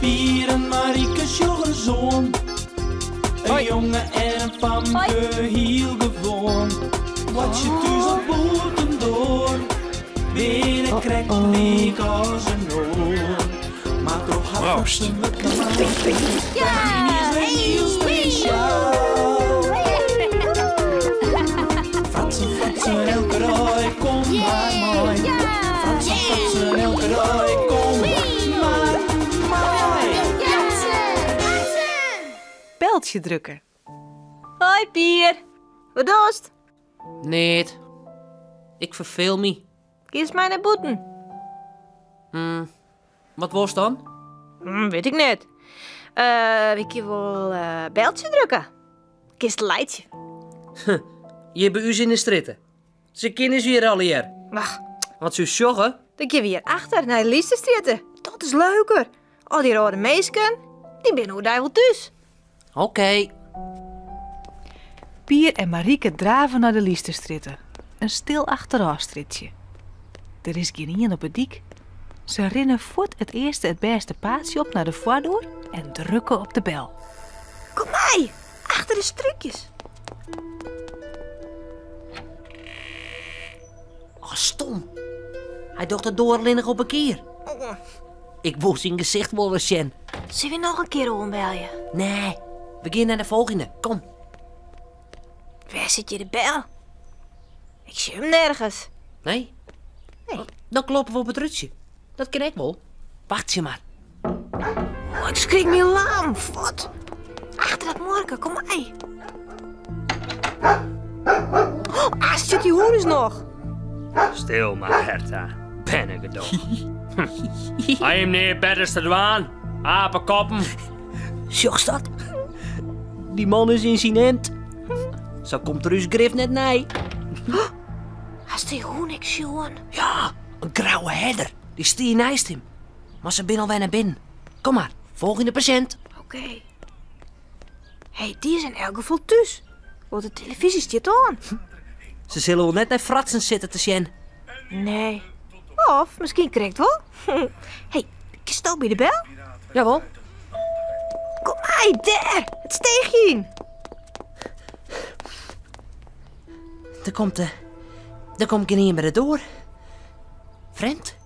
Pier en Marieke sjoggen zoon. Een jongen en een famke heel gewoon. Wat je thuis op boeten door. Binnen krijgt een week als een oor. Maar toch had ze me klaar. Ja, heel speciaal. Fratsen, elke rij, kom maar mooi. Fratsen, elke rij, kom maar mooi. Beltje drukken. Hoi Pier. Wat doest? Nee, ik verveel me. Kies mij naar boeten. Wat was dan? Weet ik niet. Ik je wel beltje drukken. Kies het leidje. Je bij u in de stritten. Ze kennen ze hier al hier. Wacht, Wat ze sjoggen? dan kun je weer achter naar de Liefstestritten. Dat is leuker. Al die rode meisken, die binnen hoe daar wel thuis. Oké. Pier en Marieke draven naar de Liefstestritten. Een stil achterafstritje. Er is geen op het dik. Ze rennen voort het eerste het beste paadje op naar de voordeur en drukken op de bel. Kom mij, achter de strukjes. Oh, stom. Hij docht het doorlinnig op een keer. Ik wou zijn gezicht wel eens zien. Zullen we nog een keer ombellen? Nee, we gaan naar de volgende. Kom. Waar zit je de bel? Ik zie hem nergens. Nee? Nee. Dan kloppen we op het rutje. Dat ken ik wel. Wacht je maar. Oh, ik schrik me lam. Wat? Achter dat morken, kom mij. Oh, zit die hoenders nog? Stil maar, Herta. Ben ik het toch. Hij hem neer bedders te dwaan. Apenkoppen. Sjocht dat? Die man is in zijn hemd. Zo komt er uw grif net nee. Als die hoen ik zien. Ja, een grauwe herder. Die stier naast hem. Maar ze binnen al naar binnen. Kom maar, volgende patiënt. Oké. Hé, die is in elk geval thuis. Want de televisie staat aan. Ze zullen wel net naar fratsen zitten te zien. Nee. Of misschien krijgt wel. Hé, stel bij de bel. Jawel. Kom mij, daar. Het steegje in. Daar komt geen bij de door. Vreemd?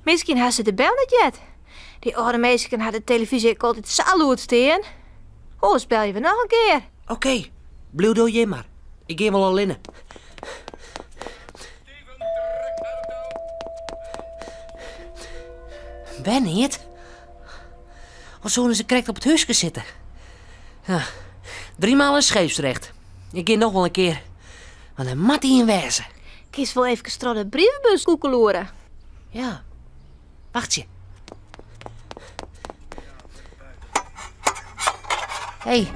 Misschien had ze de bel niet yet. Die oude meisje had de televisie ook altijd saluut staan. Oh, spel je weer nog een keer. Oké, blijf door je maar. Ik ga wel al linnen. Ben niet. Of zullen ze correct op het huisje zitten? Ja, 3 maal een scheepsrecht. Ik ga nog wel een keer. Want dan mat hij in wezen. Kies wel even strak de brievenbus koekeloeren. Ja, wacht je. Hé,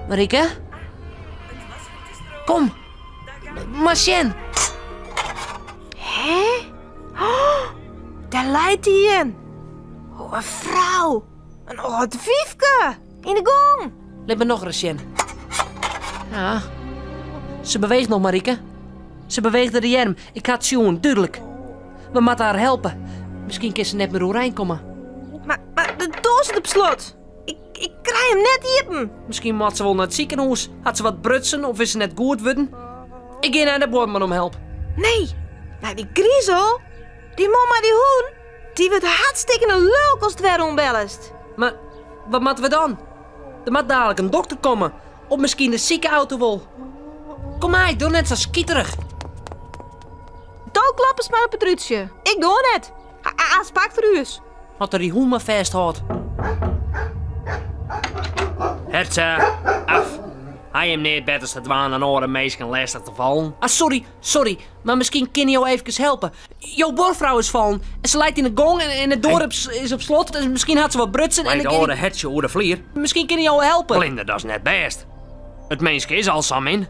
Marieke? Kom, Marcien. Hé? Oh, daar leidt hij in. Oh, een vrouw. Een oud wiefke. In de gong. Let me nog eens zien. Ja, ze beweegt nog, Marieke. Ze beweegt de jerm. Ik ga het zien, duidelijk. We moeten haar helpen. Misschien kan ze net meer overeind komen. Maar de doos zit op slot. Ik krijg hem net hier. Misschien moet ze wel naar het ziekenhuis. Had ze wat brutsen of is ze net goed worden? Ik ga naar de boorman om help. Nee, nou die griezel. Die mama die hoen. Die wordt hartstikke een lul als het weer onbellest. Maar wat moeten we dan? Er moet dadelijk een dokter komen. Of misschien de ziekenauto wel. Kom maar, doe net zo skieterig. Touwklappers maar op het ruutje. Ik doe net. Hij pakt er u eens. Wat er die hoen maar vasthoudt. Herta, af. Hij hem niet bedders te dwaan en oude meisjes lastig te vallen. Ah, sorry. Maar misschien kan je jou even helpen. Jouw boorvrouw is vallen. En ze lijkt in de gong en het dorp is op slot. Dus misschien had ze wat brutsen. Wij de oude hertje over de vlier. Misschien kan je jou helpen. Blinde, dat is net best. Het meisje is al sam in.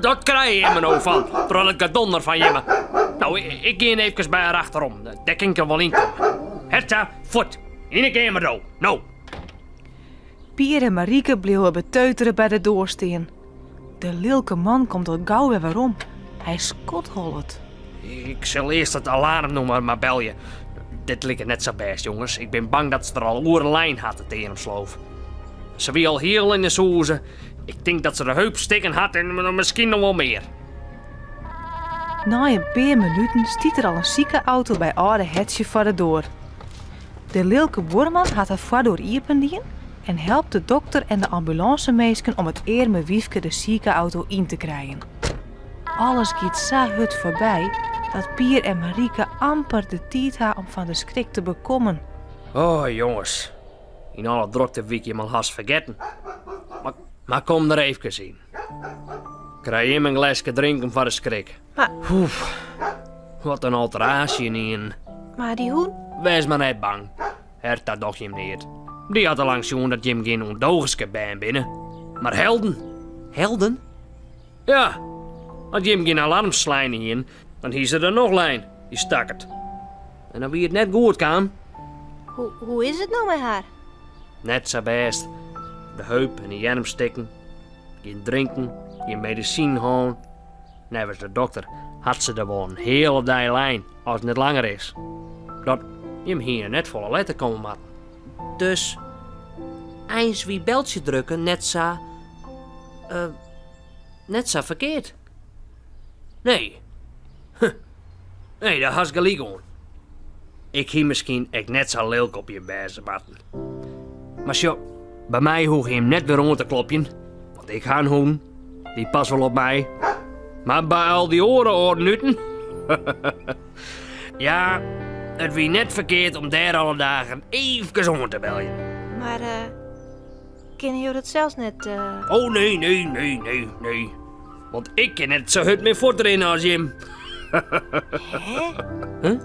Dat krijg je me nou van. Terwijl ik het donder van je me. Nou, ik ga even bij haar achterom. Daar kan ik er wel in komen. Herta, voet. In een kamer nou. Pier en Marieke bleven beteuteren bij de doorsteen. De lilke man komt al gauw weer waarom. Hij skotholt. Ik zal eerst het alarmnummer maar bellen. Dit lijkt net zo best, jongens. Ik ben bang dat ze er al oerlijn had, het een sloof. Ze wie al heel in de soezen. Ik denk dat ze de heup stikken had en misschien nog wel meer. Na een paar minuten stiet er al een ziekenauto bij oude Hetje voor de deur. De Lilke Boerman had haar voordeur iependiën en helpt de dokter en de ambulancemeesken om het arme wiefke de ziekenauto in te krijgen. Alles gaat zo hut voorbij dat Pier en Marieke amper de tijd hebben om van de schrik te bekommen. Oh, jongens. In alle drukte wiek je me haast vergeten. Maar kom er even in. Krijg je een glasje drinken van de schrik. Maar- Oef, wat een alteratie in. Maar die hoen? Wees maar niet bang. Hert dat doch je hem niet. Die had al lang zien dat je hem geen ondogenske bij binnen. Maar helden. Helden? Ja. Als je hem geen alarmslijnen in, dan hies er nog lijn. Die stak het. En dan wie het net goed kan, Hoe is het nou met haar? net zo best. De heup en de arm stikken. Geen drinken, geen medicijn gewoon. Nevens de dokter had ze er wel een hele dag lijn, als het niet langer is. Dat je hem hier net volle letter komen matten. Dus, eens wie beltje drukken, net zo verkeerd. Nee. Nee, dat has gelijk on. Ik hier misschien echt net zo leuk op je bezen matten. Maar zo, bij mij hoef je hem net weer rond te klopjen. Want ik ga een hoen. Die past wel op mij. Maar bij al die oren ja, het wie net verkeerd om daar alle dagen even om te bellen. Maar, kennen jullie dat zelfs net, Oh, nee. Want ik ken het zo hut meer voort erin als Jim. Hè? Huh?